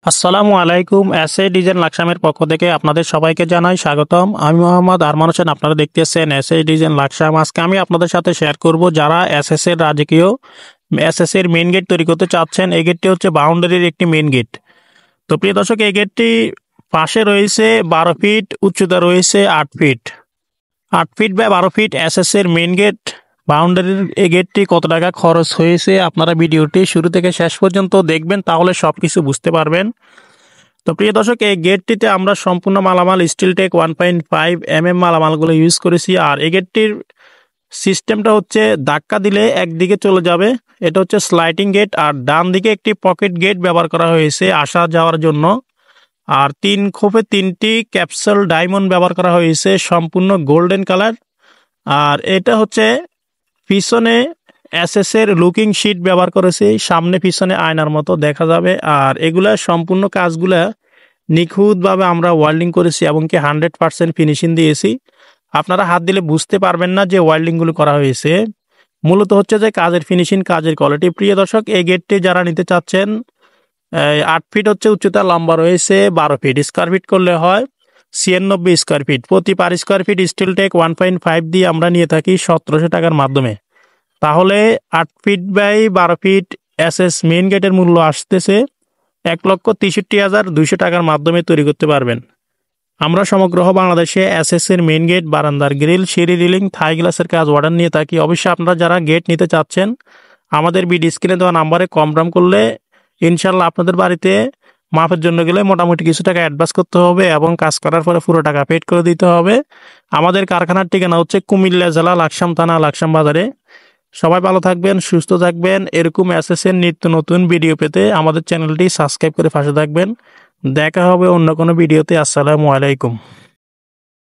আসসালামু আলাইকুম। SA design লাকসামের পক্ষ থেকে আপনাদের সবাইকে জানাই স্বাগতম। আমি মোহাম্মদ আরমান হোসেন। আপনারা দেখতেছেন এসএ ডিজাইন লাকসাম। আজকে আমি আপনাদের সাথে শেয়ার করব যারা এসএস এর রাজকীয় এসএস এর মেইন গেট তৈরি করতে চাচ্ছেন। এই গেটটি হচ্ছে বাউন্ডারির একটি মেইন গেট। তো প্রিয় দর্শক, এই গেটটি পাশে রয়েছে 12 ফিট, উচ্চতা রয়েছে 8 ফিট। 8 ফিট বা 12 ফিট এসএস এর মেইন গেট বাউন্ডারির এই গেটটি কত টাকা খরচ হয়েছে আপনারা ভিডিওটি শুরু থেকে শেষ পর্যন্ত দেখবেন, তাহলে সবকিছু বুঝতে পারবেন। তো প্রিয় দর্শক, এই গেটটিতে আমরা সম্পূর্ণ মালামাল স্টিলটেক 1.5 মালামালগুলো ইউজ করেছি। আর এই গেটটির সিস্টেমটা হচ্ছে ধাক্কা দিলে একদিকে চলে যাবে, এটা হচ্ছে স্লাইডিং গেট। আর ডান দিকে একটি পকেট গেট ব্যবহার করা হয়েছে আসা যাওয়ার জন্য। আর 3 খোপে 3টি ক্যাপসুল ডায়মন্ড ব্যবহার করা হয়েছে, সম্পূর্ণ গোল্ডেন কালার। আর এটা হচ্ছে পিছনে এসএস এর লুকিং শিট ব্যবহার করেছি, সামনে পিছনে আয়নার মতো দেখা যাবে। আর এগুলা সম্পূর্ণ কাজগুলা নিখুঁতভাবে আমরা ওয়েল্ডিং করেছি এবং কি 100% ফিনিশিং দিয়েছি। আপনারা হাত দিলে বুঝতে পারবেন না যে ওয়েল্ডিংগুলো করা হয়েছে। মূলত হচ্ছে যে কাজের ফিনিশিং, কাজের কোয়ালিটি। প্রিয় দর্শক, এই গেটটি যারা নিতে চাচ্ছেন, 8 ফিট হচ্ছে উচ্চতা, লম্বা রয়েছে 12 ফিট, স্কোয়ার ফিট করলে হয় 96 স্কোয়ার ফিট। প্রতি পার স্কোয়ার ফিট স্টিলটেক 1.5 দিয়ে আমরা নিয়ে থাকি 1700 টাকার মাধ্যমে। তাহলে 8 feet by 12 feet SS main গেটের মূল্য আসতেছে 1,63,200 টাকার মাধ্যমে তৈরি করতে পারবেন। আমরা সমগ্র বাংলাদেশে এসএস এর মেইন গেট, বারান্দার গ্রিল, সিঁড়ি রিলিং, থাই গ্লাসের কাজ অর্ডার নিয়ে থাকি। অবশ্যই আপনারা যারা গেট নিতে চাচ্ছেন আমাদের ভিডিও স্ক্রিনে দেওয়া নাম্বারে কনফার্ম করলে ইনশাল্লাহ আপনাদের বাড়িতে মাপের জন্য গেলে মোটামুটি কিছু টাকা অ্যাডভান্স করতে হবে এবং কাজ করার পরে পুরো টাকা পেড করে দিতে হবে। আমাদের কারখানার ঠিকানা হচ্ছে কুমিল্লা জেলা, লাকসাম থানা, লাকসাম বাজারে। সবাই ভালো থাকবেন, সুস্থ থাকবেন। এরকম এসএস এর নিত্য নতুন ভিডিও পেতে আমাদের চ্যানেলটি সাবস্ক্রাইব করে পাশে থাকবেন। দেখা হবে অন্য কোনো ভিডিওতে। আসসালামু আলাইকুম।